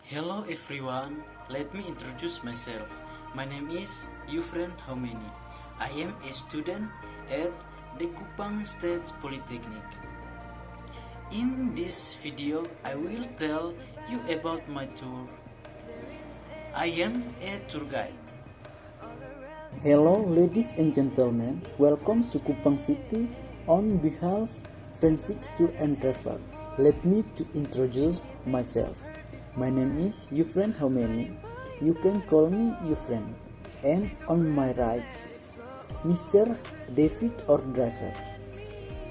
Hello everyone, let me introduce myself. My name is Yufren Haumeni. I am a student at the Kupang State Polytechnic. In this video, I will tell you about my tour. I am a tour guide. Hello ladies and gentlemen, welcome to Kupang City on behalf Francis Tour and Travel. Let me to introduce myself. My name is Yufren Haumeni. You can call me Yufren. And on my right, Mr. David or driver.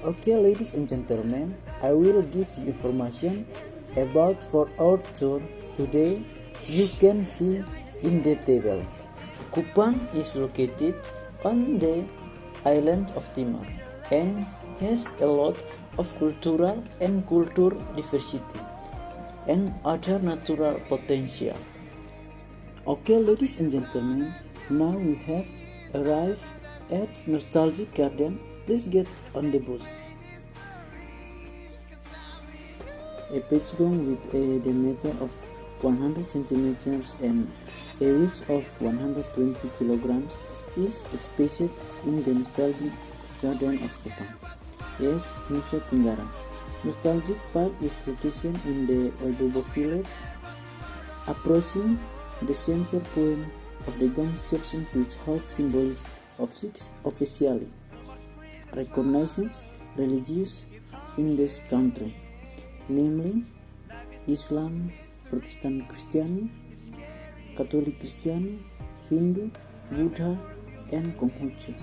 Okay ladies and gentlemen, I will give you information about for our tour today. You can see in the table. Kupang is located on the island of Timor and has a lot of cultural and culture diversity and other natural potential. Okay ladies and gentlemen, now we have arrived at Nostalgic Garden. Please get on the bus. A pitch gong with a diameter of 100 centimeters and a weight of 120 kilograms is exposed in the Nostalgic Garden of Kupang. Yes, Nusa Tenggara. Nostalgic Park is located in the Waibobo village, approaching the center point of the gong section, which holds symbols of 6 officially recognized religions in this country, namely Islam, Protestant Christianity, Catholic Christianity, Hindu, Buddha, and Konghucu.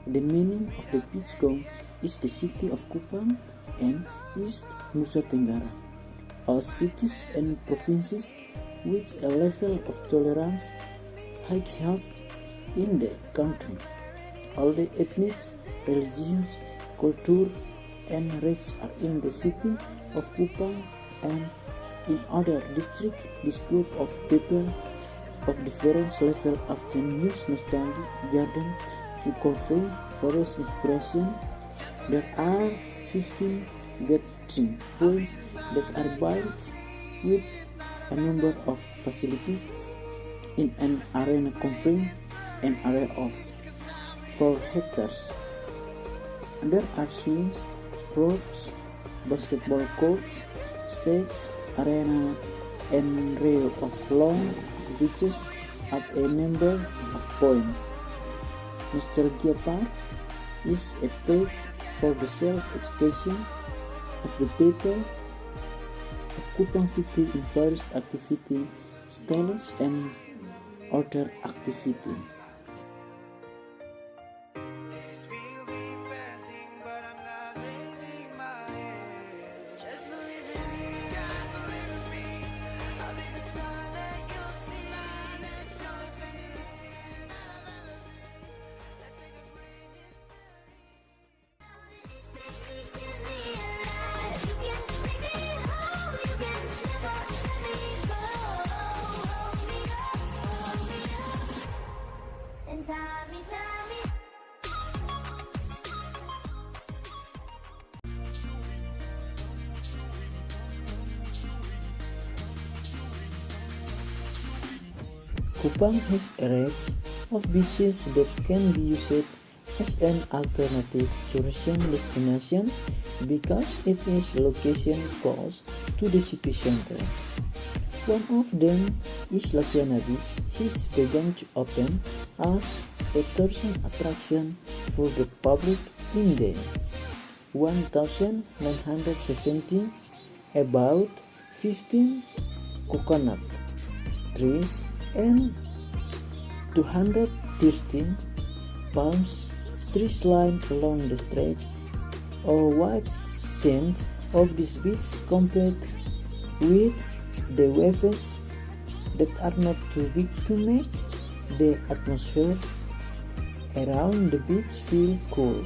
The meaning of the pitch gong is the city of Kupang and East Nusa Tenggara, all cities and provinces with a level of tolerance highest in the country. All the ethnic, religions, culture, and race are in the city of Kupang, and in other districts, this group of people of different level often use Nostalgic Garden to convey various inspiration. There are 15 gathering points that are built with a number of facilities in an arena covering an area of 4 hectares. There are swings, ropes, basketball courts, stage, arena, and rail of long beaches at a number of points. Nostalgia Park is a place for the self-expression of the people of Kupang City in various activity styles and other activity. Kupang has a range of beaches that can be used as an alternative tourism destination because it is location close to the city center. One of them is Lasiana Beach. It began to open as a tourism attraction for the public in the 1970. About 15 coconut trees and 213 palm trees lined along the stretch or wide sand of this beach compared with the waves that are not too big to make the atmosphere around the beach feel cool.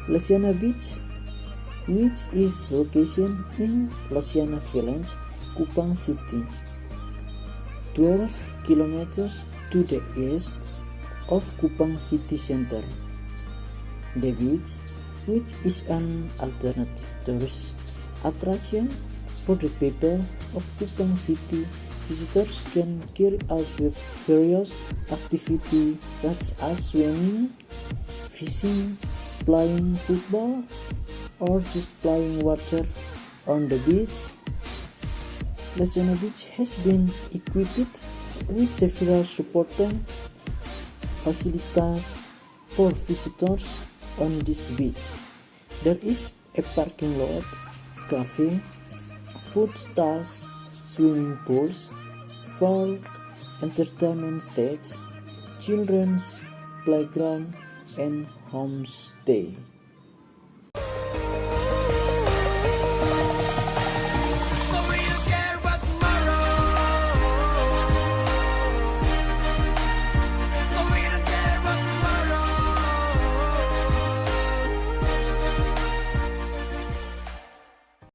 Lasiana Beach, which is located in Lasiana Village, Kupang City, 12 kilometers to the east of Kupang City Center. The beach, which is an alternative tourist attraction, For the people of Kupang City, visitors can carry out various activities such as swimming, fishing, playing football, or just playing water on the beach. Lacena Beach has been equipped with several supporting facilities for visitors on this beach. There is a parking lot, cafe, food stalls, swimming pools, folk entertainment stage, children's playground, and homestay.